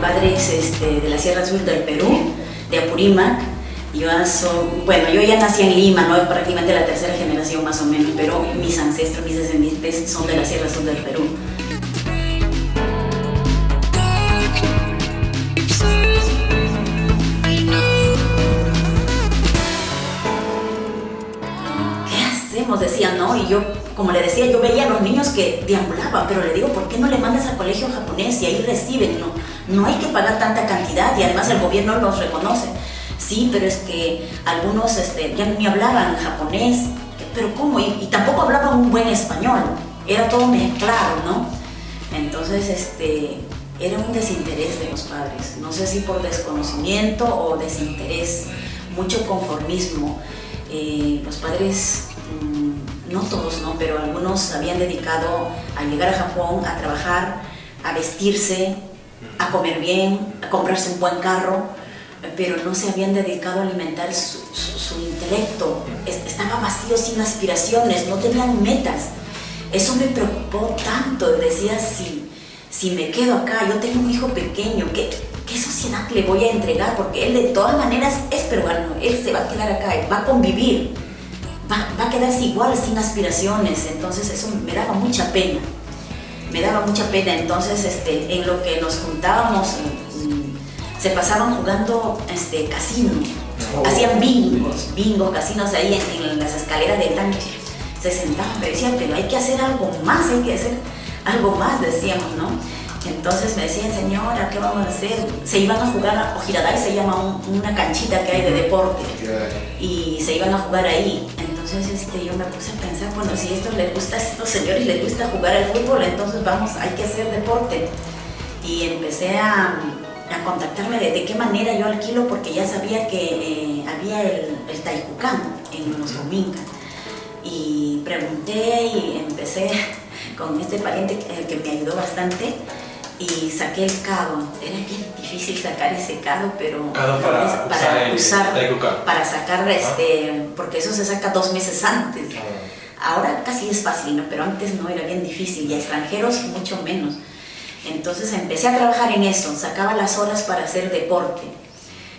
padres de la Sierra Sur del Perú, de Apurímac. Yo ya nací en Lima, ¿no? Prácticamente la tercera generación más o menos, pero mis ancestros, mis descendientes son de la Sierra Sur del Perú. Decía, ¿no? Y yo, como le decía, yo veía a los niños que deambulaban, pero le digo, ¿por qué no le mandas al colegio japonés y ahí reciben? No hay que pagar tanta cantidad y además el gobierno los reconoce. Sí, pero es que algunos ya ni hablaban japonés, pero ¿cómo? Y tampoco hablaban un buen español, era todo mezclado, ¿no? Entonces, era un desinterés de los padres, no sé si por desconocimiento o desinterés, mucho conformismo. Los padres, no todos, ¿no? Pero algunos se habían dedicado a llegar a Japón, a trabajar, a vestirse, a comer bien, a comprarse un buen carro, pero no se habían dedicado a alimentar su intelecto. Estaba vacío, sin aspiraciones, no tenían metas. Eso me preocupó tanto. Decía, si me quedo acá, yo tengo un hijo pequeño, ¿qué sociedad le voy a entregar? Porque él de todas maneras es peruano, él se va a quedar acá, va a convivir, va a quedarse igual, sin aspiraciones. Entonces eso me daba mucha pena, entonces en lo que nos juntábamos se pasaban jugando casino, hacían bingos, casinos ahí en las escaleras del tanque, se sentaban, me decían, pero hay que hacer algo más, decíamos, ¿no? Entonces me decían, señora, ¿qué vamos a hacer? Se iban a jugar a Ojiraday, se llama una canchita que hay de deporte, y se iban a jugar ahí. Entonces yo me puse a pensar, bueno, si a estos señores les gusta jugar al fútbol, entonces hay que hacer deporte. Y empecé a contactarme de qué manera yo alquilo, porque ya sabía que había el Taijukan en los Cominca. Y pregunté y empecé con este pariente que me ayudó bastante, y saqué el cado. Era bien difícil sacar ese cado, pero para usar para sacar porque eso se saca 2 meses antes. Ahora casi es fácil, ¿no? Pero antes no, era bien difícil, y a extranjeros mucho menos. Entonces empecé a trabajar en eso, sacaba las horas para hacer deporte,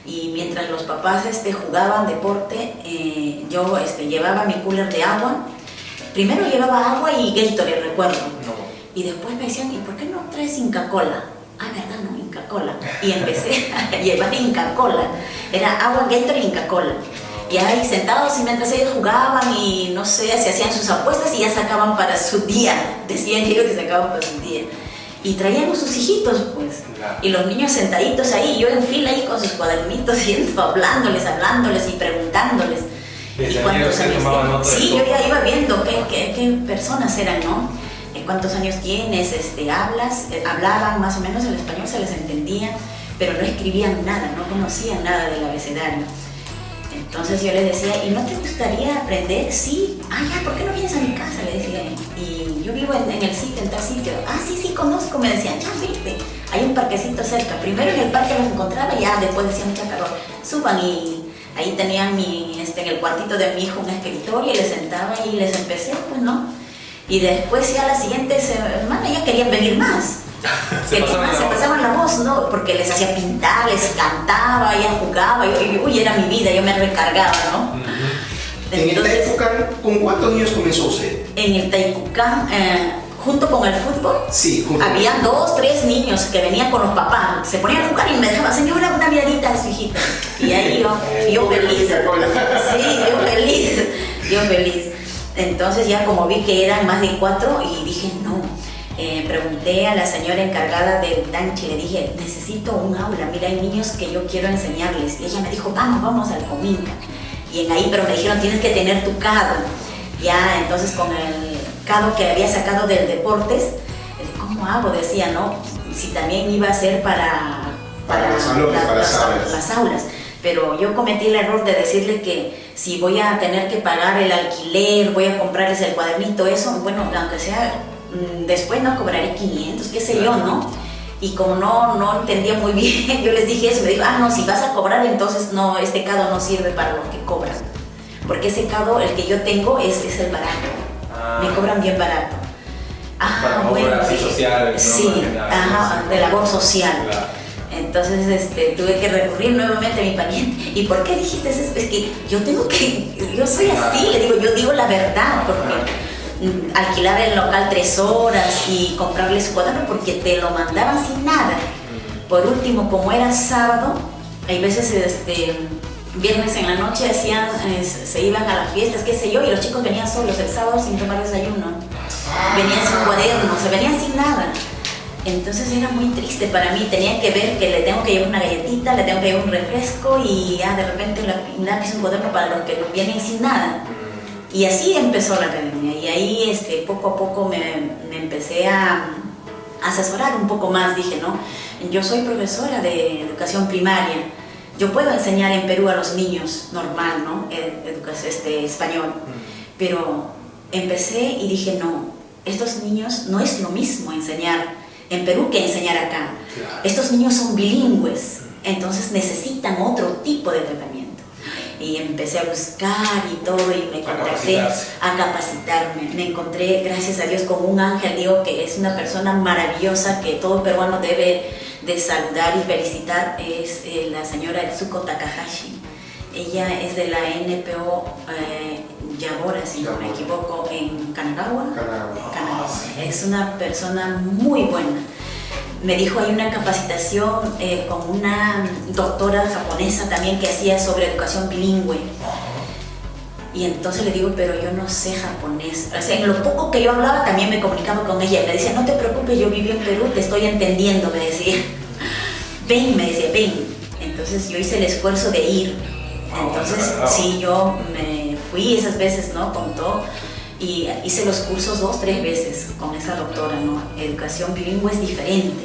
y mientras los papás jugaban deporte, yo llevaba mi cooler de agua. Primero llevaba agua y Gatorade, recuerdo. Y después me decían, ¿y por qué no traes Inca Kola? Ah, ¿verdad? No, Inca Kola. Y empecé a llevar Inca Kola. Era agua, Gatorade y Inca Kola. Y ahí sentados, y mientras ellos jugaban y no sé, se hacían sus apuestas y ya sacaban para su día. Decían ellos que sacaban para su día. Y traían sus hijitos, pues. Y los niños sentaditos ahí, yo en fila ahí con sus cuadernitos, yendo, hablándoles y preguntándoles. Y cuántos años tienen. Sí, yo ya iba viendo qué personas eran, ¿no? ¿Cuántos años tienes? Hablaban más o menos el español, se les entendía, pero no escribían nada, no conocían nada del abecedario. Entonces yo les decía, ¿y no te gustaría aprender? Sí. Ah, ya, ¿por qué no vienes a mi casa? Le decía. Y yo vivo en el sitio, en tal sitio. Ah, sí, conozco. Me decían, ya, viste, hay un parquecito cerca. Primero en el parque los encontraba, y ya después decía, mucha calor, suban. Y ahí tenían en el cuartito de mi hijo un escritorio, y les sentaba y les empecé, pues, ¿no? Y después ya la siguiente semana ya querían venir más. Se pasaban la voz, ¿no? Porque les hacía pintar, les cantaba, ya jugaba, era mi vida, yo me recargaba, ¿no? Entonces, ¿en el Taijukan con cuántos niños comenzó usted? En el Taijukan, junto con el fútbol, sí, había 2, 3 niños que venían con los papás, se ponían a jugar y me dejaban, señora, una miradita a su hijita. Y ahí yo feliz. Sí, yo feliz. Entonces ya como vi que eran más de 4, y dije, no. Pregunté a la señora encargada del tanche, le dije, necesito un aula, mira, hay niños que yo quiero enseñarles. Y ella me dijo, vamos al Cominca. Y en ahí, pero me dijeron, tienes que tener tu cado. Ya, entonces con el cado que había sacado del deportes, ¿cómo hago? Decía, ¿no? Si también iba a ser para las aulas. Pero yo cometí el error de decirle que si voy a tener que pagar el alquiler, voy a comprarles el cuadernito, eso, bueno, aunque sea, después no cobraré 500, qué sé yo, ¿no? Y como no entendía muy bien, yo les dije eso, me dijo, no, si vas a cobrar, entonces no, este cado no sirve para los que cobran. Porque ese cado, el que yo tengo, es el barato. Me cobran bien barato. Para bueno, así social, ¿no? Sí, de labor social. Claro. Entonces tuve que recurrir nuevamente a mi pariente. ¿Y por qué dijiste eso? Es que yo soy así, le digo, yo digo la verdad, porque alquilar el local 3 horas y comprarle su cuaderno porque te lo mandaban sin nada. Por último, como era sábado, hay veces viernes en la noche se iban a las fiestas, qué sé yo, y los chicos venían solos el sábado sin tomar desayuno. Venían sin cuaderno, se venían sin nada. Entonces era muy triste para mí, tenía que ver que le tengo que llevar una galletita, le tengo que llevar un refresco y de repente un lápiz, un cuaderno para los que vienen sin nada. Y así empezó la academia y ahí poco a poco me empecé a asesorar un poco más. Dije, no, yo soy profesora de educación primaria, yo puedo enseñar en Perú a los niños normal, ¿no? Español, pero empecé y dije, no, estos niños no es lo mismo enseñar en Perú que enseñar acá. Claro. Estos niños son bilingües, entonces necesitan otro tipo de tratamiento. Y empecé a buscar y todo, y me contacté a capacitarme. Me encontré, gracias a Dios, con un ángel, digo, que es una persona maravillosa que todo peruano debe de saludar y felicitar. Es la señora Etsuko Takahashi. Ella es de la NPO Yagora, si no me equivoco, en Kanagawa. Es una persona muy buena. Me dijo, hay una capacitación con una doctora japonesa también que hacía sobre educación bilingüe. Y entonces le digo, pero yo no sé japonés. O sea, en lo poco que yo hablaba también me comunicaba con ella. Me decía, no te preocupes, yo viví en Perú, te estoy entendiendo, me decía. Ven, me decía, ven. Entonces yo hice el esfuerzo de ir. Entonces, sí, yo me fui esas veces, ¿no? Con todo. Y hice los cursos 2, 3 veces con esa doctora, ¿no? Educación bilingüe es diferente.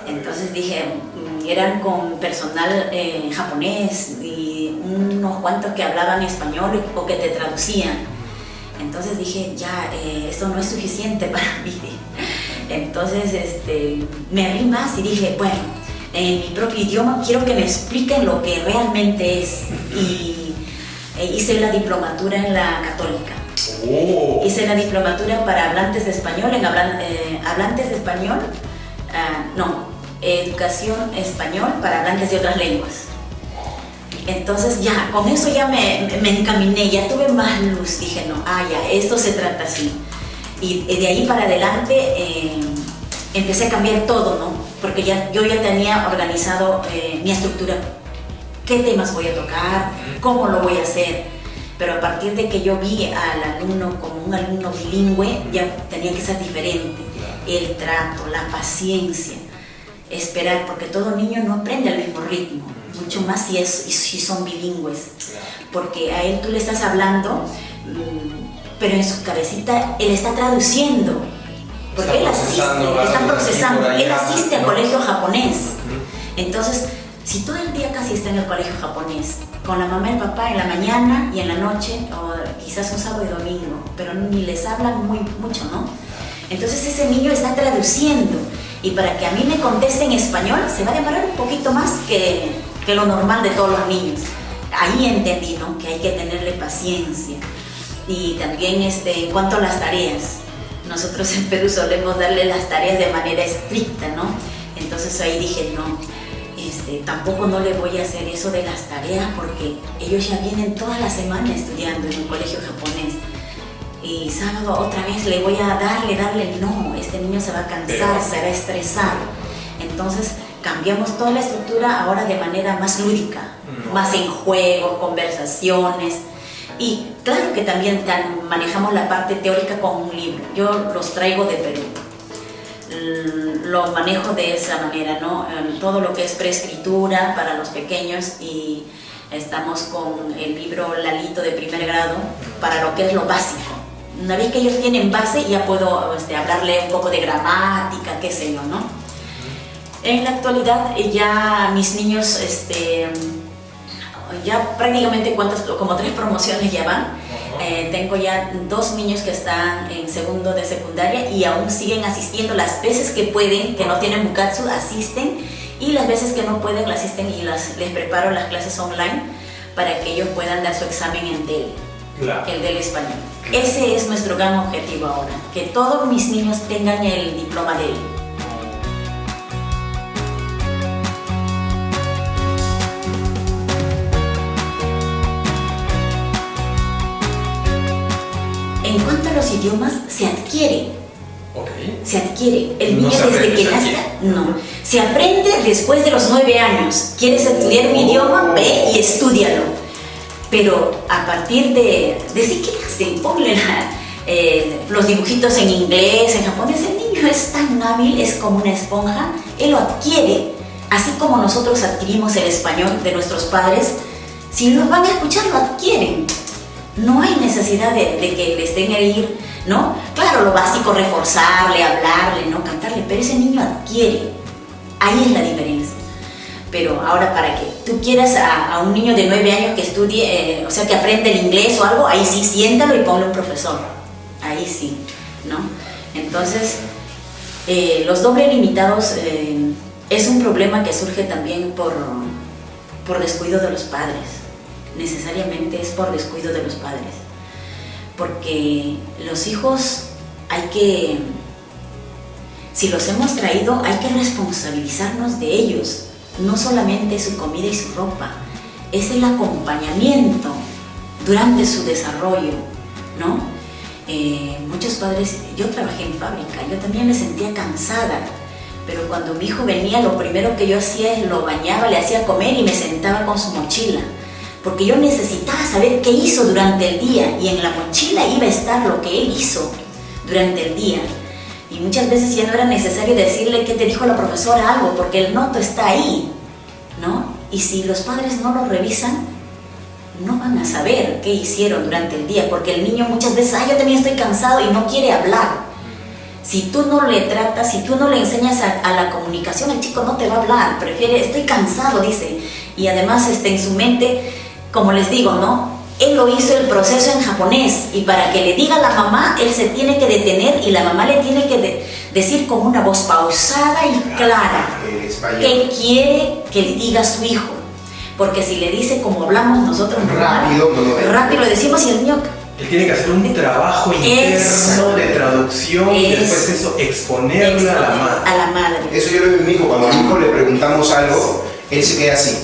Entonces dije, eran con personal japonés y unos cuantos que hablaban español o que te traducían. Entonces dije, ya, esto no es suficiente para mí. Entonces me abrí más y dije, bueno, en mi propio idioma quiero que me expliquen lo que realmente es. Y hice la diplomatura en la Católica. Hice la diplomatura para hablantes de español, hablantes de español, educación español para hablantes de otras lenguas. Entonces ya, con eso ya me encaminé, ya tuve más luz, dije no, ya, esto se trata así. Y de ahí para adelante empecé a cambiar todo, ¿no? Porque yo ya tenía organizado mi estructura, qué temas voy a tocar, cómo lo voy a hacer. Pero a partir de que yo vi al alumno como un alumno bilingüe, ya tenía que ser diferente. El trato, la paciencia, esperar, porque todo niño no aprende al mismo ritmo, mucho más si son bilingües. Porque a él tú le estás hablando, pero en su cabecita él está traduciendo, porque él está procesando, él asiste al colegio japonés. Entonces, si todo el día casi está en el colegio japonés, con la mamá y el papá en la mañana y en la noche, o quizás un sábado y domingo, pero ni les hablan mucho, ¿no? Entonces ese niño está traduciendo, y para que a mí me conteste en español se va a demorar un poquito más que lo normal de todos los niños. Ahí entendí, ¿no? Que hay que tenerle paciencia. Y también en cuanto a las tareas, nosotros en Perú solemos darle las tareas de manera estricta, ¿no? Entonces ahí dije, no. Tampoco no le voy a hacer eso de las tareas porque ellos ya vienen toda la semana estudiando en un colegio japonés y sábado otra vez le voy a darle, no, este niño se va a cansar, se va a estresar. Entonces cambiamos toda la estructura ahora de manera más lúdica, más en juegos, conversaciones, y claro que también manejamos la parte teórica con un libro. Yo los traigo de Perú. Lo manejo de esa manera, ¿no? Todo lo que es preescritura para los pequeños, y estamos con el libro Lalito de primer grado para lo que es lo básico. Una vez que ellos tienen base, ya puedo hablarle un poco de gramática, qué sé yo, ¿no? En la actualidad ya mis niños, ya prácticamente como 3 promociones ya van. Tengo ya 2 niños que están en segundo de secundaria y aún siguen asistiendo las veces que pueden, que no tienen Bukatsu, asisten, y las veces que no pueden, asisten y les preparo las clases online para que ellos puedan dar su examen en DEL, el del español. Ese es nuestro gran objetivo ahora, que todos mis niños tengan el diploma DEL. cuanto a los idiomas, se adquiere. Okay. Se adquiere. El niño No se desde aprende, que se nace, adquiere. no. Se aprende después de los 9 años. ¿Quieres estudiar un idioma? Ve y estúdialo. Pero a partir desde que nace, ponle los dibujitos en inglés, en japonés, el niño es tan hábil, es como una esponja, él lo adquiere. Así como nosotros adquirimos el español de nuestros padres, si lo van a escuchar, lo adquieren. No hay necesidad de que le estén a ir, ¿no? Claro, lo básico, reforzarle, hablarle, ¿no? Cantarle, pero ese niño adquiere. Ahí es la diferencia. Pero ahora, para que tú quieras a un niño de 9 años que estudie, o sea, que aprenda el inglés o algo, ahí sí, siéntalo y ponle un profesor. Ahí sí, ¿no? Entonces, los dobles limitados es un problema que surge también por descuido de los padres. Necesariamente es por descuido de los padres, porque los hijos si los hemos traído, hay que responsabilizarnos de ellos, no solamente su comida y su ropa, es el acompañamiento durante su desarrollo, ¿no? Muchos padres, yo trabajé en fábrica, yo también me sentía cansada, pero cuando mi hijo venía, lo primero que yo hacía es lo bañaba, le hacía comer y me sentaba con su mochila, porque yo necesitaba saber qué hizo durante el día, y en la mochila iba a estar lo que él hizo durante el día. Y muchas veces ya no era necesario decirle qué te dijo la profesora algo, porque el noto está ahí, ¿no? Y si los padres no lo revisan, no van a saber qué hicieron durante el día, porque el niño muchas veces, yo también estoy cansado, y no quiere hablar. Si tú no le tratas, si tú no le enseñas a la comunicación, el chico no te va a hablar, prefiere, estoy cansado, dice. Y además en su mente, como les digo, ¿no? Él lo hizo el proceso en japonés, y para que le diga a la mamá, él se tiene que detener y la mamá le tiene que decir con una voz pausada y clara qué quiere que le diga a su hijo. Porque si le dice como hablamos nosotros, rápido lo decimos, y el niño... Él tiene que hacer un trabajo interno de traducción y después eso exponerlo a la madre. A la madre. Eso yo lo veo en mi hijo. Cuando a mi hijo le preguntamos algo, él se queda así.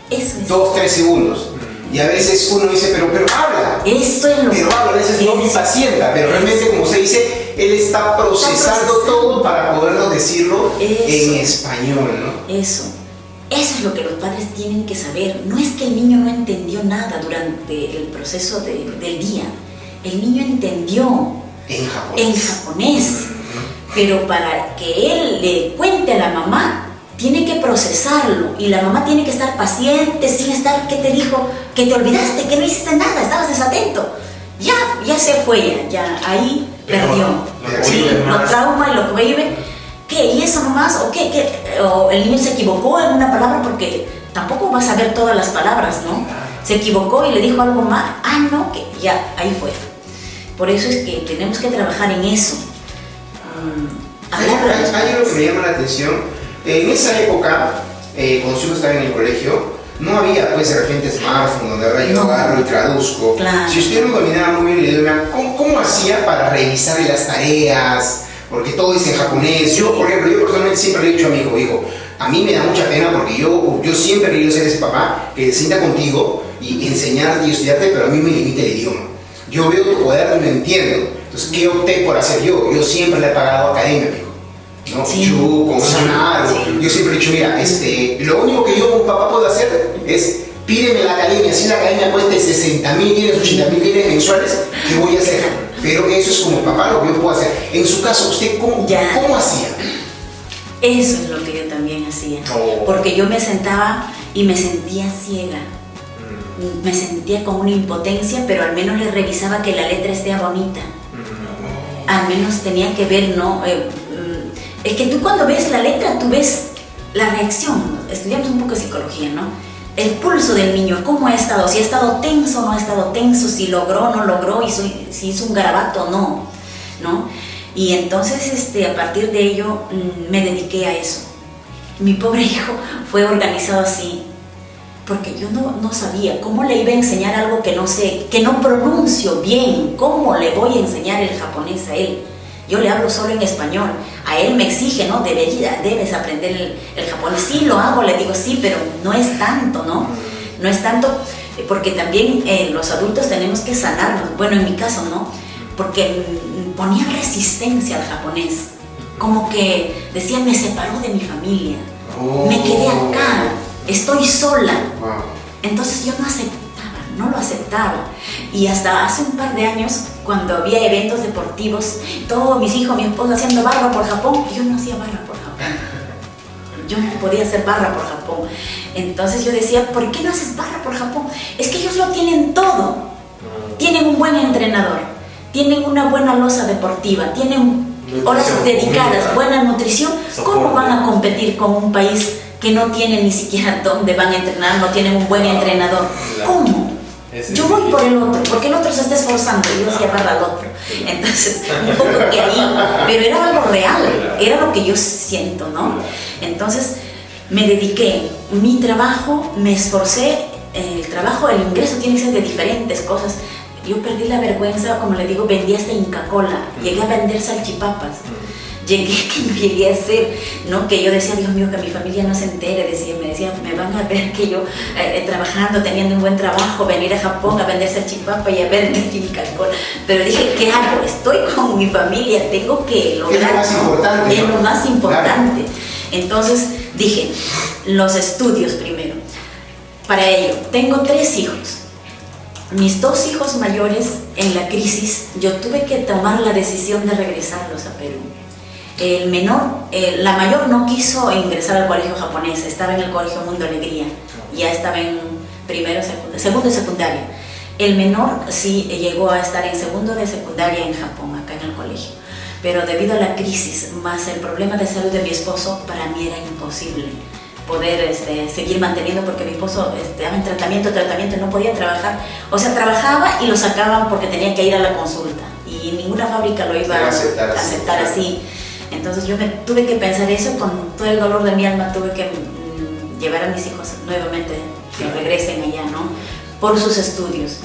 Eso es. 2-3 segundos. Y a veces uno dice, pero habla. Eso es lo que... Pero habla, a veces no impacienta, pero realmente, como se dice, él está procesando todo para poderlo decirlo en español, ¿no? Eso es lo que los padres tienen que saber. No es que el niño no entendió nada durante el proceso del día. El niño entendió en japonés. Pero para que él le cuente a la mamá, tiene que procesarlo, y la mamá tiene que estar paciente, sin estar, ¿qué te dijo? Que te olvidaste, que no hiciste nada, estabas desatento. Ya se fue, ya ahí perdió. Lo trauma y lo prohíbe. ¿Qué? ¿Y eso nomás? ¿O qué? ¿O el niño se equivocó en una palabra? Porque tampoco vas a ver todas las palabras, ¿no? Se equivocó y le dijo algo mal. No, que ya, ahí fue. Por eso es que tenemos que trabajar en eso. Hay algo que me llama la atención. En esa época, cuando yo estaba en el colegio, no había pues de repente smartphone donde ahora yo agarro y traduzco. Claro. Si usted no dominaba muy bien el idioma, ¿cómo hacía para revisarle las tareas? Porque todo es en japonés. Yo, por ejemplo, personalmente siempre le he dicho a mi hijo, a mí me da mucha pena porque yo siempre he querido ser ese papá que se sienta contigo y enseñarte y estudiarte, pero a mí me limita el idioma. Yo veo tu cuaderno y no entiendo. Entonces, ¿qué opté por hacer yo? Yo siempre le he pagado academia, amigo. ¿No? Yo siempre he dicho, mira, lo único que yo como papá puedo hacer es pídeme la academia. Si la academia cuesta 60.000 yenes, 80.000 yenes mensuales, ¿qué voy a hacer? Pero eso es como papá lo que yo puedo hacer. En su caso, ¿usted cómo hacía? Eso es lo que yo también hacía. Porque yo me sentaba y me sentía ciega. Me sentía con una impotencia, pero al menos le revisaba que la letra esté bonita. Al menos tenía que ver, ¿no? Es que tú cuando ves la letra, tú ves la reacción. Estudiamos un poco de psicología, ¿no? El pulso del niño, cómo ha estado, si ha estado tenso o no ha estado tenso, si logró o no logró, y si hizo un garabato o no, ¿no? Y entonces, a partir de ello, me dediqué a eso. Mi pobre hijo fue organizado así, porque yo no sabía cómo le iba a enseñar algo que no sé, que no pronuncio bien. ¿Cómo le voy a enseñar el japonés a él? Yo le hablo solo en español. A él me exige, ¿no? Debes aprender el japonés. Sí, lo hago, le digo sí, pero no es tanto, ¿no? No es tanto, porque también los adultos tenemos que sanarnos. Bueno, en mi caso, ¿no? porque ponía resistencia al japonés. Como que decía, me separó de mi familia, me quedé acá, estoy sola. Entonces yo no lo aceptaba. Y hasta hace un par de años, cuando había eventos deportivos, todos mis hijos, mi esposo haciendo barra por Japón, yo no hacía barra por Japón. Yo no podía hacer barra por Japón. Entonces yo decía, ¿por qué no haces barra por Japón? Es que ellos lo tienen todo. Tienen un buen entrenador, tienen una buena losa deportiva, tienen horas dedicadas, buena nutrición. ¿Cómo van a competir con un país que no tiene ni siquiera dónde van a entrenar, no tienen un buen entrenador? ¿Cómo? Yo voy por el otro, porque el otro se está esforzando y yo hacía barra al otro. Entonces, un poco que ahí, pero era algo real, era lo que yo siento, ¿no? Entonces, me dediqué, mi trabajo, me esforcé, el trabajo, el ingreso tiene que ser de diferentes cosas. Yo perdí la vergüenza, como le digo, vendí hasta Inca Kola, llegué a vender salchipapas. Llegué a hacer, ¿no? Que yo decía, Dios mío, que mi familia no se entere, me decía, me van a ver que yo trabajando, teniendo un buen trabajo, venir a Japón a vender salchipapa y a vender Inca Kola. Pero dije, ¿qué hago? Estoy con mi familia, tengo que lograr. Es lo más importante. Es lo más importante. Claro. Entonces dije, los estudios primero. Para ello, tengo 3 hijos. Mis 2 hijos mayores, en la crisis, yo tuve que tomar la decisión de regresarlos a Perú. El menor, la mayor no quiso ingresar al colegio japonés, estaba en el colegio Mundo Alegría, ya estaba en segundo de secundaria. El menor sí llegó a estar en segundo de secundaria en Japón, acá en el colegio. Pero debido a la crisis, más el problema de salud de mi esposo, para mí era imposible poder seguir manteniendo, porque mi esposo estaba en tratamiento, no podía trabajar. O sea, trabajaba y lo sacaban porque tenía que ir a la consulta. Y ninguna fábrica lo iba a aceptar así. Entonces yo tuve que pensar eso, con todo el dolor de mi alma tuve que llevar a mis hijos nuevamente, que regresen allá, ¿no? Por sus estudios.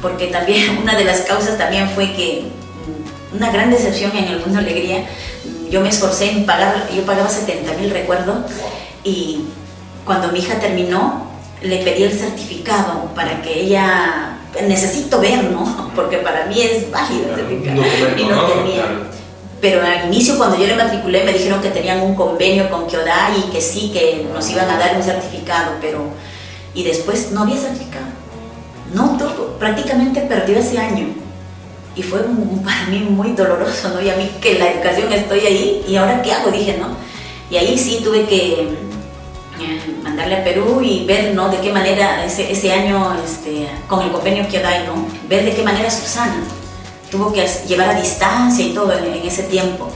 Porque también una de las causas también fue que una gran decepción en el Mundo Alegría, yo me esforcé en pagar, yo pagaba 70,000, recuerdo, y cuando mi hija terminó, le pedí el certificado para que ella, necesito ver, ¿no? Porque para mí es válido el certificado, y no tenía. Pero al inicio, cuando yo le matriculé, me dijeron que tenían un convenio con Kyodai y que sí, que nos iban a dar un certificado, pero... Y después no había certificado. No, todo, prácticamente perdió ese año. Y fue para mí muy doloroso, ¿no? Y a mí que la educación estoy ahí, ¿y ahora qué hago? Dije, ¿no? Y ahí sí tuve que mandarle a Perú y ver, ¿no? De qué manera ese año, con el convenio Kyodai, ¿no? Ver de qué manera Susana tuvo que llevar a distancia y todo en ese tiempo.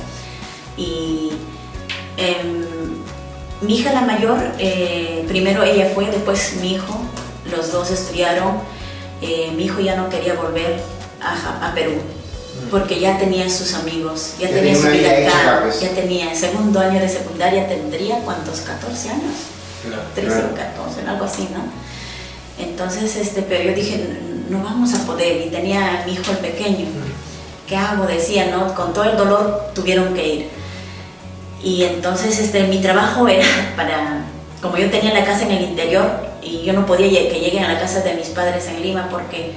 Y mi hija la mayor, primero ella fue, después mi hijo, los dos estudiaron. Mi hijo ya no quería volver a Perú, porque ya tenía sus amigos, ya tenía su vida acá, ya tenía segundo año de secundaria, tendría ¿cuántos? 14 años, 13 o 14, algo así, ¿no? Entonces, pero yo dije, no vamos a poder, y tenía a mi hijo el pequeño, ¿qué hago? Decía, ¿no? Con todo el dolor tuvieron que ir. Y entonces mi trabajo era para, como yo tenía la casa en el interior, y yo no podía que lleguen a la casa de mis padres en Lima, porque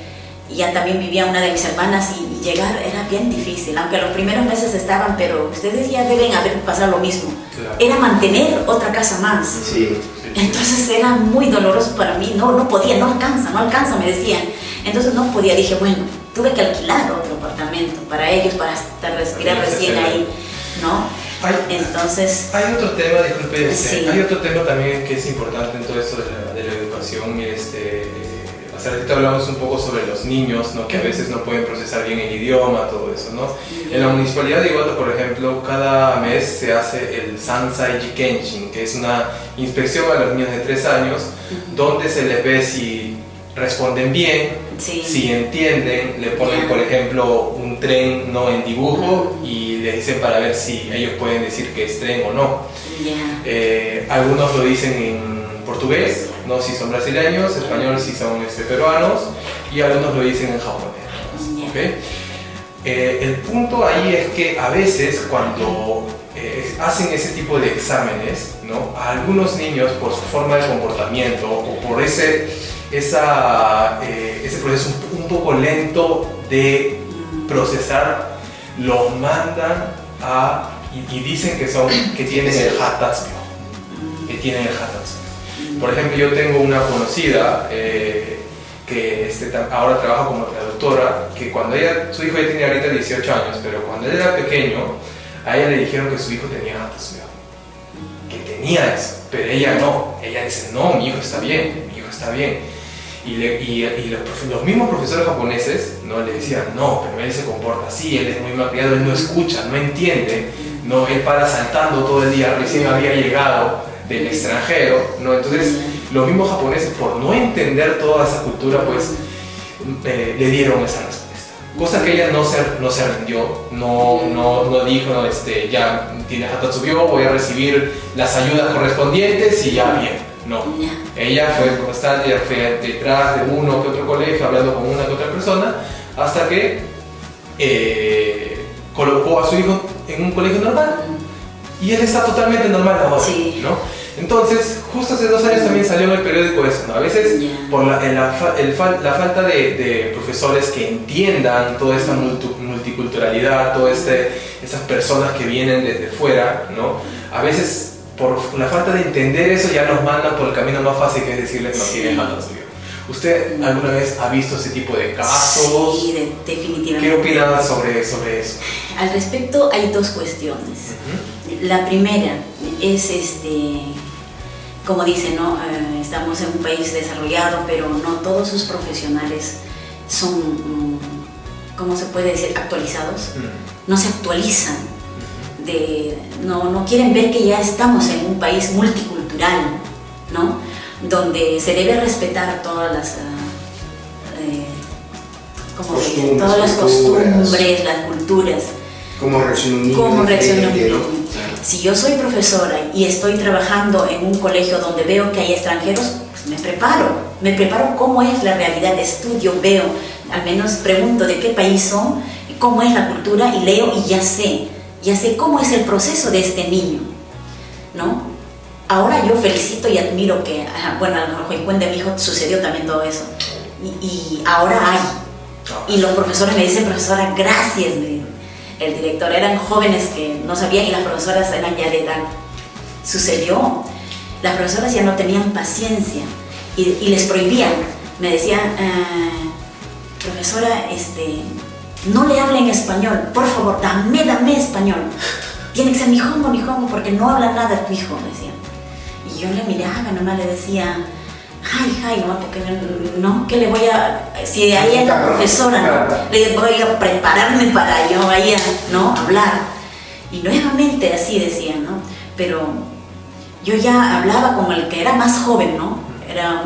ya también vivía una de mis hermanas, y llegar era bien difícil, aunque los primeros meses estaban, pero ustedes ya deben haber pasado lo mismo. Claro. Era mantener otra casa más. Sí. Entonces era muy doloroso para mí, no podía, no alcanza, me decían. Entonces no podía, dije, bueno, tuve que alquilar otro apartamento para ellos, para estar respirar recién ahí, ¿no? Entonces... Hay otro tema, disculpe, sí. Hay otro tema también que es importante en todo esto de la educación, y hace ratito hablamos un poco sobre los niños, ¿no? Que a veces no pueden procesar bien el idioma, todo eso, ¿no? En la Municipalidad de Iwata, por ejemplo, cada mes se hace el Sansai Jikenshin, que es una inspección a los niños de 3 años, donde se les ve si responden bien, si entienden, le ponen, por ejemplo, un tren, ¿no? En dibujo, y les dicen para ver si ellos pueden decir que es tren o no. Algunos lo dicen en portugués, ¿no? Si son brasileños, español si son peruanos, y algunos lo dicen en japonés, ¿okay? El punto ahí es que a veces cuando hacen ese tipo de exámenes, ¿no? A algunos niños, por su forma de comportamiento o por ese proceso un poco lento de procesar, los mandan a... Y dicen que tienen el hatatsumio. Que tienen el hatatsumio. Por ejemplo, yo tengo una conocida que ahora trabaja como traductora, que cuando su hijo ya tiene ahorita 18 años, pero cuando él era pequeño, a ella le dijeron que su hijo tenía hatatsumio. Que tenía eso, pero ella no. Ella dice, no, mi hijo está bien, mi hijo está bien. Y los mismos profesores japoneses, ¿no?, le decían, no, pero él se comporta así, él es muy malcriado, él no escucha, no entiende, no, él para saltando todo el día, recién había llegado del extranjero, ¿no? Entonces los mismos japoneses, por no entender toda esa cultura, pues le dieron esa respuesta. Cosa que ella no se rindió, no dijo, no, ya tiene hatatsumio, voy a recibir las ayudas correspondientes y ya bien. No, ella fue constante, ella fue detrás de uno que otro colegio, hablando con una que otra persona, hasta que colocó a su hijo en un colegio normal. Y él está totalmente normal ahora, sí, ¿no? Entonces, justo hace 2 años también salió en el periódico eso, ¿no? A veces, por la falta de profesores que entiendan toda esta multiculturalidad, todas estas personas que vienen desde fuera, ¿no? A veces, por la falta de entender eso, ya nos mandan por el camino más fácil, que es decirles no tienen hatatsumio. ¿Usted alguna vez ha visto ese tipo de casos? Sí, definitivamente. ¿Qué opina sobre eso? Al respecto hay 2 cuestiones. La primera es, como dicen, ¿no? Estamos en un país desarrollado, pero no todos sus profesionales son, ¿cómo se puede decir?, actualizados. No se actualizan. No quieren ver que ya estamos en un país multicultural, ¿no?, donde se debe respetar todas las costumbres, las culturas. ¿Cómo reacciona un niño? Si yo soy profesora y estoy trabajando en un colegio donde veo que hay extranjeros, pues me preparo cómo es la realidad, estudio, veo, al menos pregunto de qué país son, cómo es la cultura, y leo y ya sé cómo es el proceso de este niño, ¿no? Ahora yo felicito y admiro que, bueno, a lo mejor con de mi hijo sucedió también todo eso, y ahora hay, y los profesores me dicen, profesora, gracias, me dijo. El director, eran jóvenes que no sabían y las profesoras eran ya de edad. Sucedió, las profesoras ya no tenían paciencia y les prohibían, me decían, profesora, no le hable en español, por favor, dame español. Tiene que ser Nihongo, porque no habla nada tu hijo, me decían. Y yo le miraba, nomás le decía, ay, no, porque no, que le voy a, si ahí es la profesora, ¿no?, le voy a prepararme para yo ahí, ¿no?, hablar. Y nuevamente así decían, ¿no? Pero yo ya hablaba con el que era más joven, ¿no? Era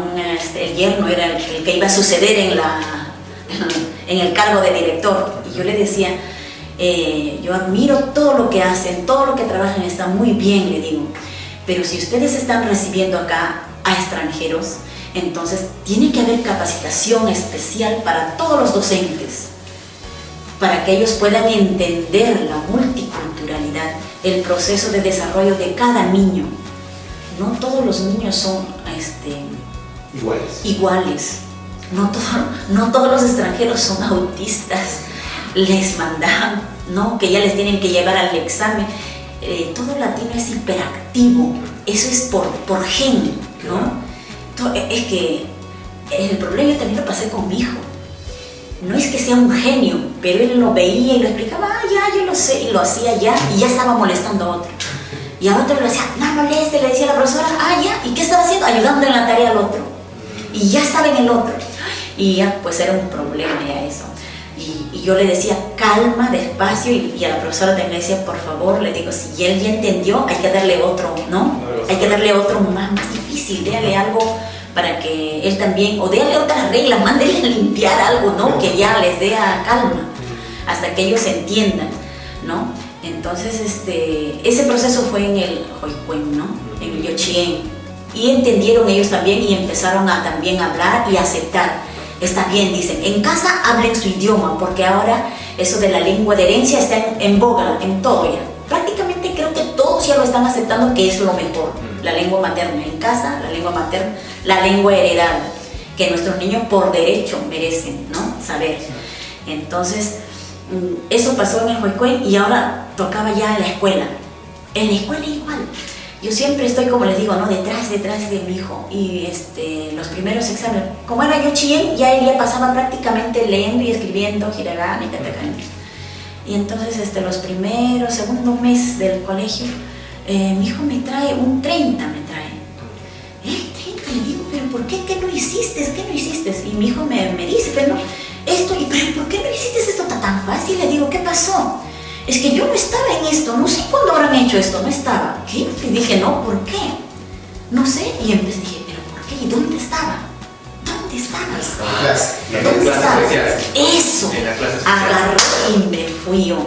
el yerno, era el que iba a suceder en el cargo de director, y yo le decía, yo admiro todo lo que hacen, todo lo que trabajan está muy bien, le digo, pero si ustedes están recibiendo acá a extranjeros, entonces tiene que haber capacitación especial para todos los docentes, para que ellos puedan entender la multiculturalidad, el proceso de desarrollo de cada niño. No todos los niños son iguales. No todos los extranjeros son autistas, les mandan, ¿no?, que ya les tienen que llevar al examen. Todo latino es hiperactivo, eso es por gen, ¿no? Es que el problema yo también lo pasé con mi hijo. No es que sea un genio, pero él lo veía y lo explicaba, ya, yo lo sé, y lo hacía ya, y ya estaba molestando a otro. Y a otro le decía, no moleste, le decía la profesora, ya, ¿y qué estaba haciendo? Ayudando en la tarea al otro. Y ya estaba en el otro. Y ya, pues era un problema ya eso. Y yo le decía, calma, despacio, y a la profesora también le decía, por favor, le digo, si él ya entendió, hay que darle otro, ¿no? Hay que darle otro más difícil, déale algo para que él también, o déale otras reglas, mándele a limpiar algo, ¿no? Que ya les dé calma, hasta que ellos entiendan, ¿no? Entonces, ese proceso fue en el Hoikuen, ¿no? En el Yochien. Y entendieron ellos también y empezaron a también hablar y aceptar. Está bien, dicen, en casa hablen su idioma, porque ahora eso de la lengua de herencia está en boga, en todo ya. Prácticamente creo que todos ya lo están aceptando, que es lo mejor. La lengua materna en casa, la lengua materna, la lengua heredada, que nuestros niños por derecho merecen, ¿no?, saber. Entonces, Eso pasó en el Joicuen y ahora tocaba ya en la escuela. En la escuela igual. Yo siempre estoy, como les digo, ¿no? detrás de mi hijo. Y los primeros exámenes, como era yo chillén, ya él ya pasaba prácticamente leyendo y escribiendo hiragana y katakana. Y entonces los primeros, segundo mes del colegio, mi hijo me trae un 30, me trae. 30, le digo, pero ¿por qué? ¿Qué no hiciste? ¿Qué no hiciste? Y mi hijo me dice, pero no, pero ¿por qué no hiciste esto tan fácil? Le digo, ¿qué pasó? Es que yo no estaba en esto, no sé cuándo habrán hecho esto, no estaba. ¿Qué? Y dije, no, ¿por qué? No sé. Y empecé, dije, ¿pero por qué? ¿Y dónde estaba? ¿Dónde estabas? ¿Dónde estabas? Eso. Agarró y me fui yo.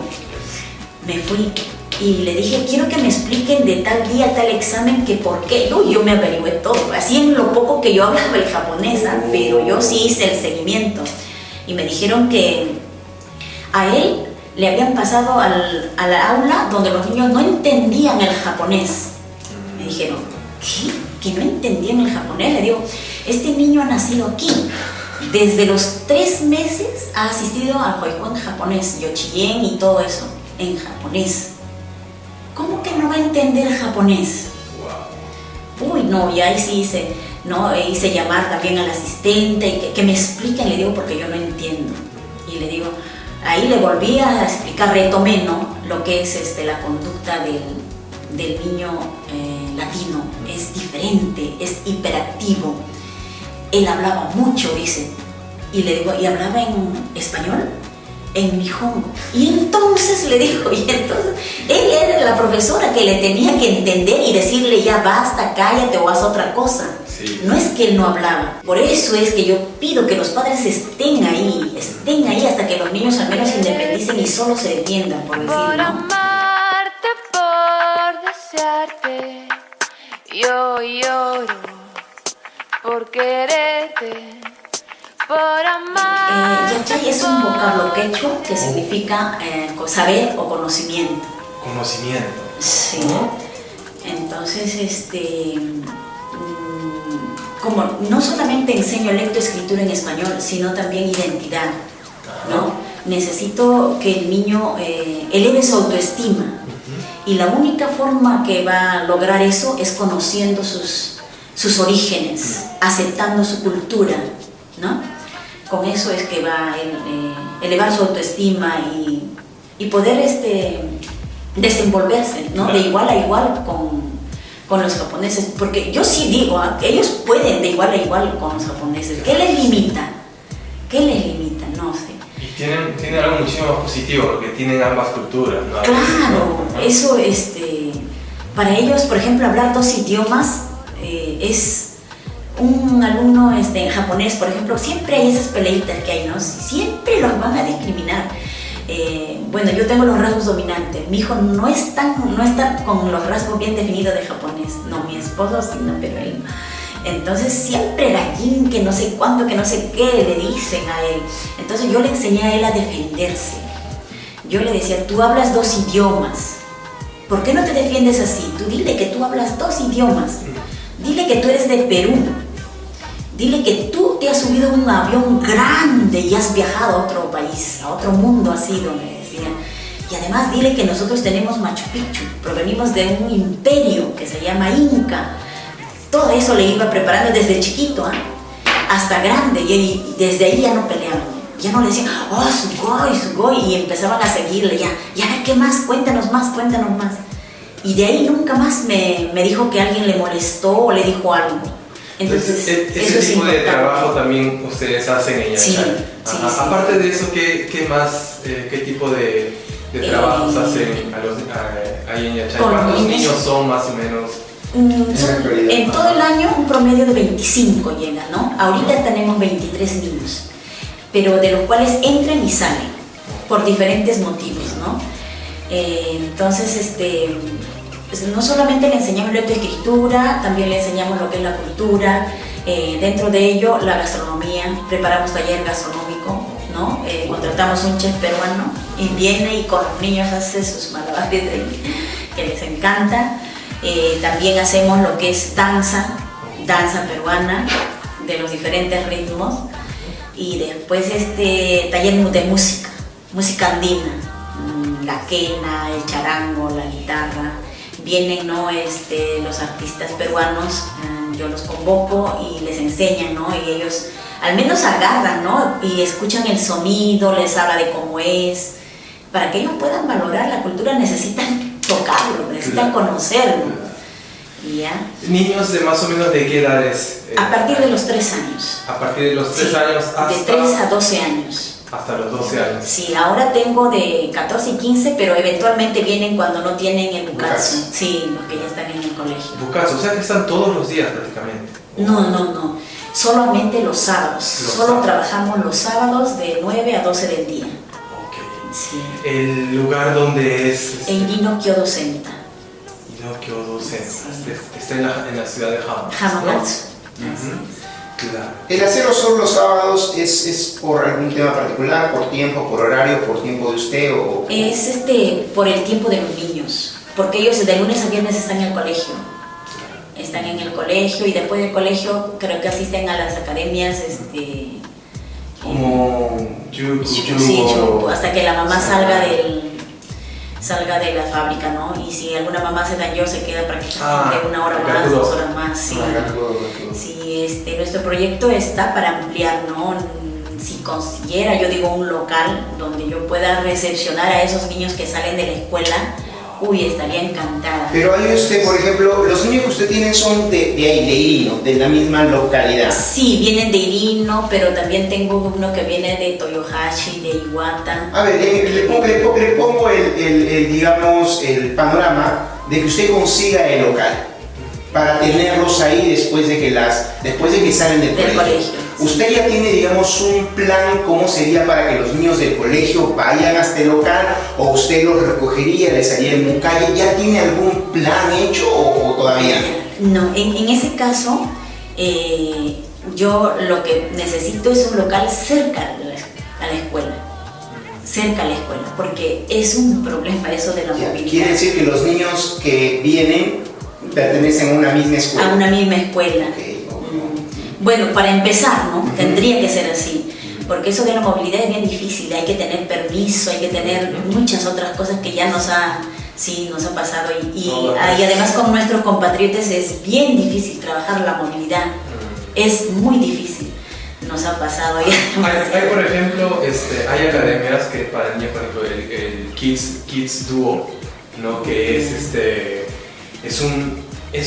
Me fui y le dije, quiero que me expliquen de tal día, tal examen, que por qué. Yo me averigüé todo, así en lo poco que yo hablaba el japonés, pero yo sí hice el seguimiento. Y me dijeron que a él le habían pasado a la aula donde los niños no entendían el japonés. Me dijeron, ¿qué? ¿Que no entendían el japonés? Le digo, este niño ha nacido aquí. Desde los 3 meses ha asistido al Joicuen japonés, yochillén y todo eso, en japonés. ¿Cómo que no va a entender japonés? Wow. Uy, no, y ahí sí hice llamar también al asistente y que me expliquen, le digo, porque yo no entiendo. Y le digo, ahí le volví a explicar, retomé, ¿no? Lo que es la conducta del niño latino. Es diferente, es hiperactivo. Él hablaba mucho, dice. Y le digo, ¿y hablaba en español? En Nihongo. Y entonces le digo, él era la profesora que le tenía que entender y decirle, ya basta, cállate o haz otra cosa. Sí. No es que él no hablaba. Por eso es que yo pido que los padres estén ahí hasta que los niños al menos se independicen y solo se defiendan, por decir, por ¿no? amarte, por desearte, yo lloro por quererte. Yachay es un vocablo quechua que significa saber o conocimiento. Conocimiento. Sí. Entonces, como no solamente enseño lectoescritura en español, sino también identidad, ¿no? Necesito que el niño eleve su autoestima. Y la única forma que va a lograr eso es conociendo sus orígenes, aceptando su cultura, ¿no? Con eso es que va a elevar su autoestima y poder desenvolverse, ¿no? De igual a igual con los japoneses. Porque yo sí digo, ellos pueden de igual a igual con los japoneses. ¿Qué les limita? ¿Qué les limita? No sé. Y tienen algo muchísimo más positivo, porque tienen ambas culturas, ¿no? Claro, eso, para ellos, por ejemplo, hablar 2 idiomas es... Un alumno japonés, por ejemplo, siempre hay esas peleitas que hay, ¿no? Siempre los van a discriminar. Bueno, yo tengo los rasgos dominantes. Mi hijo no está con los rasgos bien definidos de japonés. No, mi esposo sí, no, pero él no. Entonces siempre gallín, que no sé cuánto, que no sé qué, le dicen a él. Entonces yo le enseñé a él a defenderse. Yo le decía, tú hablas 2 idiomas. ¿Por qué no te defiendes así? Tú dile que tú hablas 2 idiomas. Dile que tú eres de Perú. Dile que tú te has subido a un avión grande y has viajado a otro país, a otro mundo así, donde decía. Y además dile que nosotros tenemos Machu Picchu, provenimos de un imperio que se llama Inca. Todo eso le iba preparando desde chiquito, hasta grande, y desde ahí ya no peleaban. Ya no le decían, oh, sugoi, y empezaban a seguirle, ya, ¿qué más? Cuéntanos más. Y de ahí nunca más me dijo que alguien le molestó o le dijo algo. Entonces ese tipo de trabajo también ustedes hacen en Yachay. Sí. Aparte de eso, ¿qué más, qué tipo de trabajos hacen ahí en Yachay? ¿Cuántos niños son más o menos? En todo el año un promedio de 25 llega, ¿no? Ahorita tenemos 23 niños, pero de los cuales entran y salen por diferentes motivos, ¿no? Entonces, no solamente le enseñamos lectoescritura, también le enseñamos lo que es la cultura, dentro de ello la gastronomía, preparamos taller gastronómico, ¿no? Contratamos un chef peruano y viene y con los niños hace sus malabares que les encanta. También hacemos lo que es danza peruana de los diferentes ritmos, y después taller de música. música andina, la quena, el charango, la guitarra. Vienen, ¿no? Los artistas peruanos, yo los convoco y les enseñan, ¿no? Y ellos al menos agarran, ¿no? Y escuchan el sonido, les habla de cómo es. Para que ellos puedan valorar la cultura necesitan tocarlo, necesitan conocerlo. ¿Ya? ¿Niños de más o menos de qué edades? A partir de los 3 años. A partir de los 3 años hasta... De 3 a 12 años. Hasta los 12 años. Sí, ahora tengo de 14 y 15, pero eventualmente vienen cuando no tienen el bucazo. Sí, los que ya están en el colegio. Bucazo, o sea que están todos los días prácticamente. No. Solamente los sábados. Solo trabajamos los sábados de 9 a 12 del día. Ok. Sí. ¿El lugar donde es? Eirino Kyodo Center. Kyodo Center. Está en la ciudad de Hamamatsu. Claro. ¿El hacerlo solo los sábados es por algún tema particular, por tiempo, por horario, por tiempo de usted o...? Es por el tiempo de los niños, porque ellos de lunes a viernes están en el colegio. Están en el colegio y después del colegio creo que asisten a las academias como judo, judo, hasta que la mamá salga de la fábrica, ¿no? Y si alguna mamá se dañó, se queda prácticamente 1 hora más, 2 horas más. Sí. Sí, nuestro proyecto está para ampliar, ¿no? Si consiguiera, yo digo, un local donde yo pueda recepcionar a esos niños que salen de la escuela, estaría encantada. Pero ahí usted, por ejemplo, los niños que usted tiene son de ahí, de Irino, de la misma localidad. Sí, vienen de Irino, pero también tengo uno que viene de Toyohashi, de Iwata. A ver, le pongo digamos, el panorama de que usted consiga el local para tenerlos ahí después de que salen del colegio. ¿Usted ya tiene, digamos, un plan cómo sería para que los niños del colegio vayan a este local o usted los recogería, les haría en un calle? ¿Ya tiene algún plan hecho o todavía no? No, en ese caso, yo lo que necesito es un local cerca a la escuela. Cerca a la escuela, porque es un problema eso de la movilidad. Quiere decir que los niños que vienen pertenecen a una misma escuela. A una misma escuela. Okay. Bueno, para empezar, ¿no? Tendría que ser así, porque eso de la movilidad es bien difícil, hay que tener permiso, hay que tener muchas otras cosas que ya nos ha pasado y además con nuestros compatriotas es bien difícil trabajar la movilidad, es muy difícil, nos ha pasado ya. Hay por ejemplo, hay academias que para niños, por ejemplo, el Kids Duo, ¿no? Que es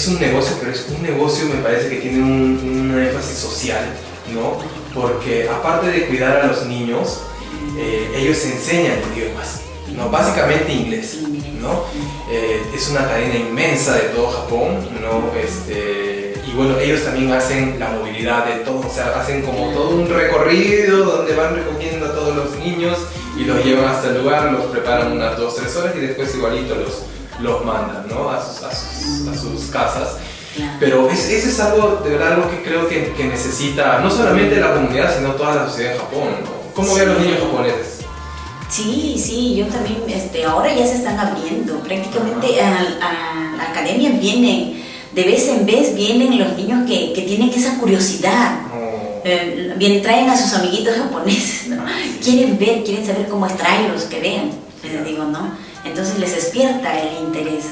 un negocio, pero es un negocio, me parece que tiene un énfasis social, ¿no? Porque aparte de cuidar a los niños, ellos enseñan idiomas, ¿no? Básicamente inglés, ¿no? Es una cadena inmensa de todo Japón, ¿no? Y bueno, ellos también hacen la movilidad de todo, o sea, hacen como todo un recorrido donde van recogiendo a todos los niños y los llevan hasta el lugar, los preparan unas 2-3 horas y después igualito los mandan, ¿no? a sus casas. Pero eso es algo, de verdad, algo que creo que necesita no solamente la comunidad, sino toda la sociedad de Japón, ¿no? ¿Cómo ven los niños japoneses? Sí, yo también, ahora ya se están abriendo, prácticamente a la academia vienen, de vez en vez vienen los niños que tienen esa curiosidad. Traen a sus amiguitos japoneses, ¿no? Quieren ver, quieren saber cómo es, tráelos, que vean, les digo, ¿no? Entonces les despierta el interés.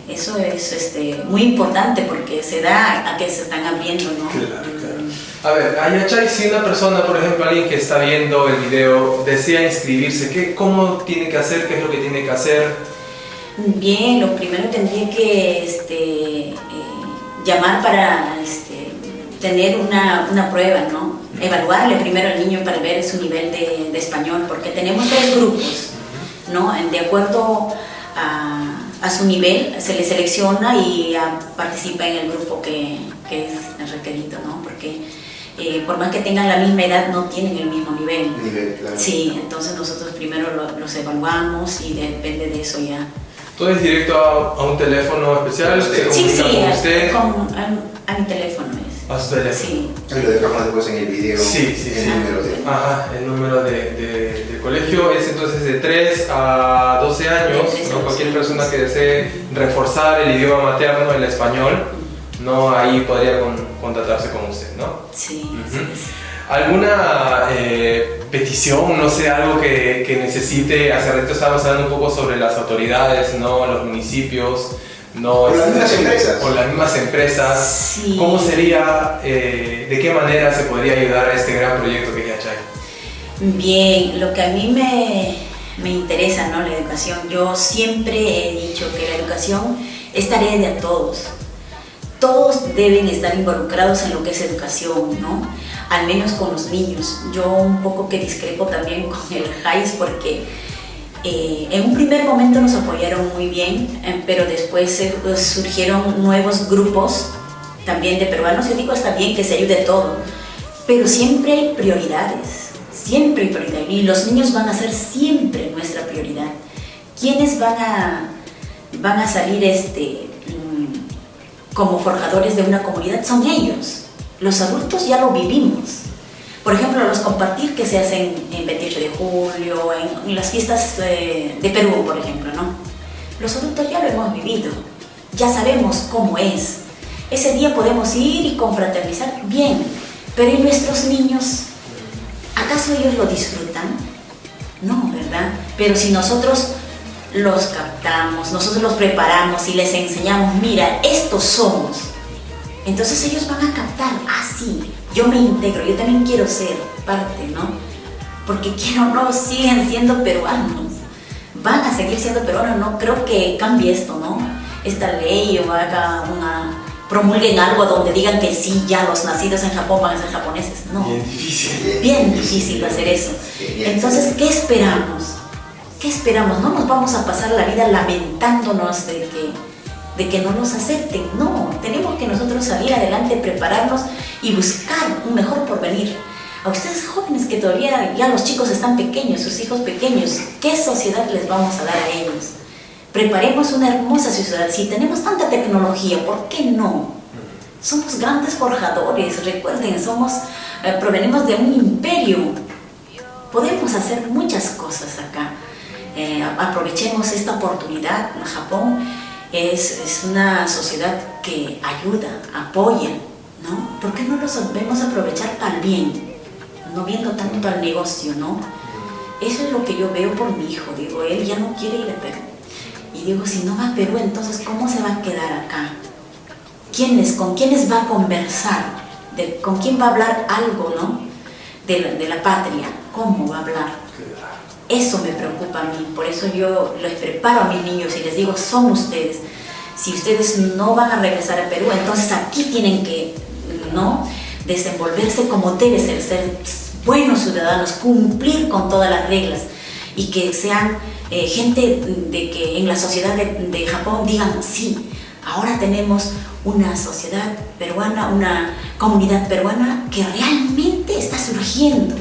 Eso es muy importante porque se da a que se están abriendo, ¿no? Claro. A ver, Ayachai, si una persona, por ejemplo, alguien que está viendo el video, desea inscribirse, ¿cómo tiene que hacer? ¿Qué es lo que tiene que hacer? Bien, lo primero tendría que llamar para tener una prueba, ¿no? Evaluarle primero al niño para ver su nivel de español, porque tenemos 3 grupos, ¿no? De acuerdo a su nivel se le selecciona y participa en el grupo que es requerido, ¿no? Porque por más que tengan la misma edad no tienen el mismo nivel. Claro. Sí, entonces nosotros primero los evaluamos y depende de eso ya. ¿Todo es directo a un teléfono especial? Sí, usted? A mi teléfono es. ¿A su teléfono? Sí. Y lo dejamos después en el video. Sí. El número de... Ajá, el número de colegio es entonces de 3 a 12 años, ¿no? Cualquier persona que desee reforzar el idioma materno, el español, ¿no? Ahí podría contactarse con usted, ¿no? Sí, Ujú. sí. ¿Alguna petición, no sé, algo que necesite? Hace rato estábamos hablando un poco sobre las autoridades, ¿no? Los municipios, ¿no? O las mismas empresas. O las mismas empresas. Sí. ¿Cómo sería, de qué manera se podría ayudar a este gran proyecto que es Yachay? Bien, lo que a mí me interesa, ¿no? La educación. Yo siempre he dicho que la educación es tarea de todos. Todos deben estar involucrados en lo que es educación, ¿no? Al menos con los niños. Yo un poco que discrepo también con el JAIS porque en un primer momento nos apoyaron muy bien, pero después surgieron nuevos grupos también de peruanos. Yo digo, está bien que se ayude todo, pero siempre hay prioridades, siempre hay prioridades, y los niños van a ser siempre nuestra prioridad. ¿Quiénes van a salir como forjadores de una comunidad? Son ellos. Los adultos ya lo vivimos. Por ejemplo, los compartir que se hacen en 28 de julio, en las fiestas de Perú, por ejemplo, ¿no? Los adultos ya lo hemos vivido, ya sabemos cómo es. Ese día podemos ir y confraternizar bien, pero ¿y nuestros niños? ¿Acaso ellos lo disfrutan? No, ¿verdad? Pero si nosotros los captamos, nosotros los preparamos y les enseñamos, mira, estos somos, entonces ellos van a captar, sí, yo me integro, yo también quiero ser parte, ¿no? Porque quiero o no, siguen siendo peruanos, van a seguir siendo peruanos. No creo que cambie esto, ¿no? Esta ley o promulguen algo donde digan que sí, ya los nacidos en Japón van a ser japoneses. No, bien difícil hacer eso. Entonces, ¿qué esperamos? ¿Qué esperamos? No nos vamos a pasar la vida lamentándonos de que no nos acepten. No, tenemos que nosotros salir adelante, prepararnos y buscar un mejor porvenir. A ustedes jóvenes que todavía ya los chicos están pequeños, sus hijos pequeños, ¿qué sociedad les vamos a dar a ellos? Preparemos una hermosa sociedad. Si tenemos tanta tecnología, ¿por qué no? Somos grandes forjadores, recuerden, provenimos de un imperio. Podemos hacer muchas cosas acá. Aprovechemos esta oportunidad. Japón es una sociedad que ayuda, apoya, ¿no? ¿Por qué no lo sabemos aprovechar para el bien? No viendo tanto al negocio, ¿no? Eso es lo que yo veo por mi hijo. Digo, él ya no quiere ir a Perú. Y digo, si no va a Perú, entonces ¿cómo se va a quedar acá? ¿Con quiénes va a conversar? ¿Con quién va a hablar algo, no? De la patria. ¿Cómo va a hablar? Eso me preocupa a mí. Por eso yo les preparo a mis niños y les digo, son ustedes. Si ustedes no van a regresar a Perú, entonces aquí tienen que, ¿no?, desenvolverse como debe ser buenos ciudadanos, cumplir con todas las reglas y que sean gente de que en la sociedad de Japón digan, sí, ahora tenemos una sociedad peruana, una comunidad peruana que realmente está surgiendo,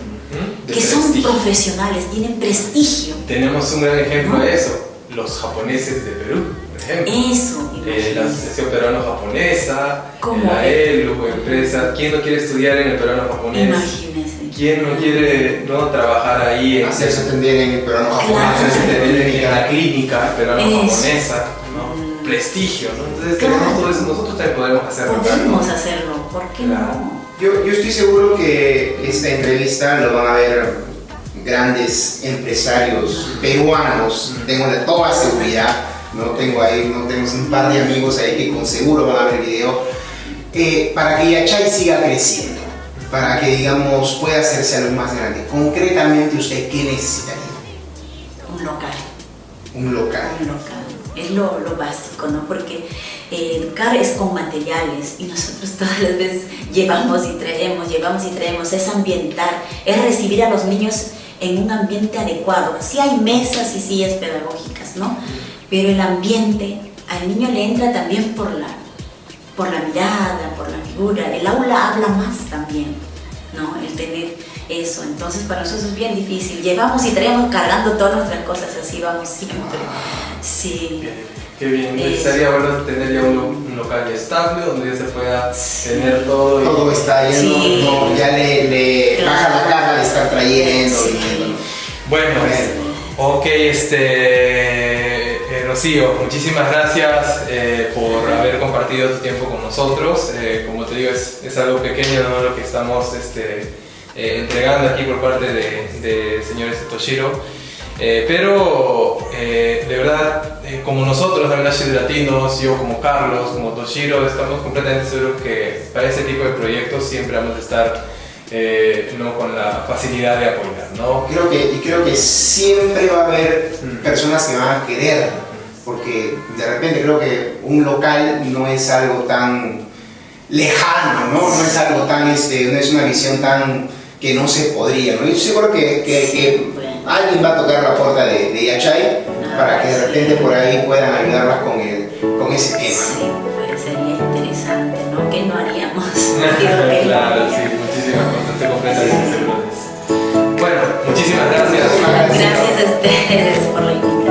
que son profesionales, tienen prestigio. Tenemos un gran ejemplo de eso, los japoneses de Perú, por ejemplo. Eso. La Asociación Peruano-Japonesa, ¿Cómo? la ELU, empresa. ¿Quién no quiere estudiar en el peruano-japonés? Imagínese. ¿Quién no quiere trabajar ahí hacerse entender en el peruano japonés, hacerse entender en la clínica peruano-japonesa, ¿no? Mm. Prestigio, ¿no? Entonces Claro. tenemos todo eso, nosotros también podemos hacerlo. Podemos hacerlo, ¿por qué Claro. no? Yo estoy seguro que esta entrevista lo van a ver grandes empresarios peruanos, tengo toda seguridad. Tenemos un par de amigos ahí que con seguro van a ver el video, para que Yachay siga creciendo, para que, digamos, pueda hacerse algo más grande. Concretamente, ¿usted qué necesitaría? Un local. Un local. Un local. Es lo básico, ¿no? Porque educar es con materiales y nosotros todas las veces llevamos y traemos, es ambientar, es recibir a los niños en un ambiente adecuado. Sí hay mesas y sillas pedagógicas, ¿no? Pero el ambiente al niño le entra también por la mirada, por la figura. El aula habla más también, ¿no? El tener eso. Entonces para nosotros es bien difícil. Llevamos y traemos cargando todas nuestras cosas, así vamos siempre. Sí. Qué bien, sería bueno tener ya un local estable donde ya se pueda tener todo. Todo está lleno, Sí. no, ya le baja la carga de estar trayendo. Sí. Bueno, ok, Rocío, muchísimas gracias. por haber compartido tu tiempo con nosotros. Como te digo, es algo pequeño, ¿no? Lo que estamos entregando aquí por parte de señores Toshiro. Pero de verdad, como nosotros, la Nashi de Latinos, yo como Carlos, como Toshiro, estamos completamente seguros que para ese tipo de proyectos siempre vamos a estar ¿no? con la facilidad de apoyar, ¿no? Creo que siempre va a haber personas que van a querer, porque de repente creo que un local no es algo tan lejano, ¿no? No es algo tan, no es una visión tan que no se podría, ¿no? Yo seguro que alguien va a tocar la puerta de Yachay para que de repente por ahí puedan ayudarlas con ese tema. Sí, pues sería interesante, ¿no? ¿Qué no haríamos? Claro, sí, muchísimas cosas, estoy completamente seguro de eso. Bueno, muchísimas gracias. Gracias a ustedes por la invitación.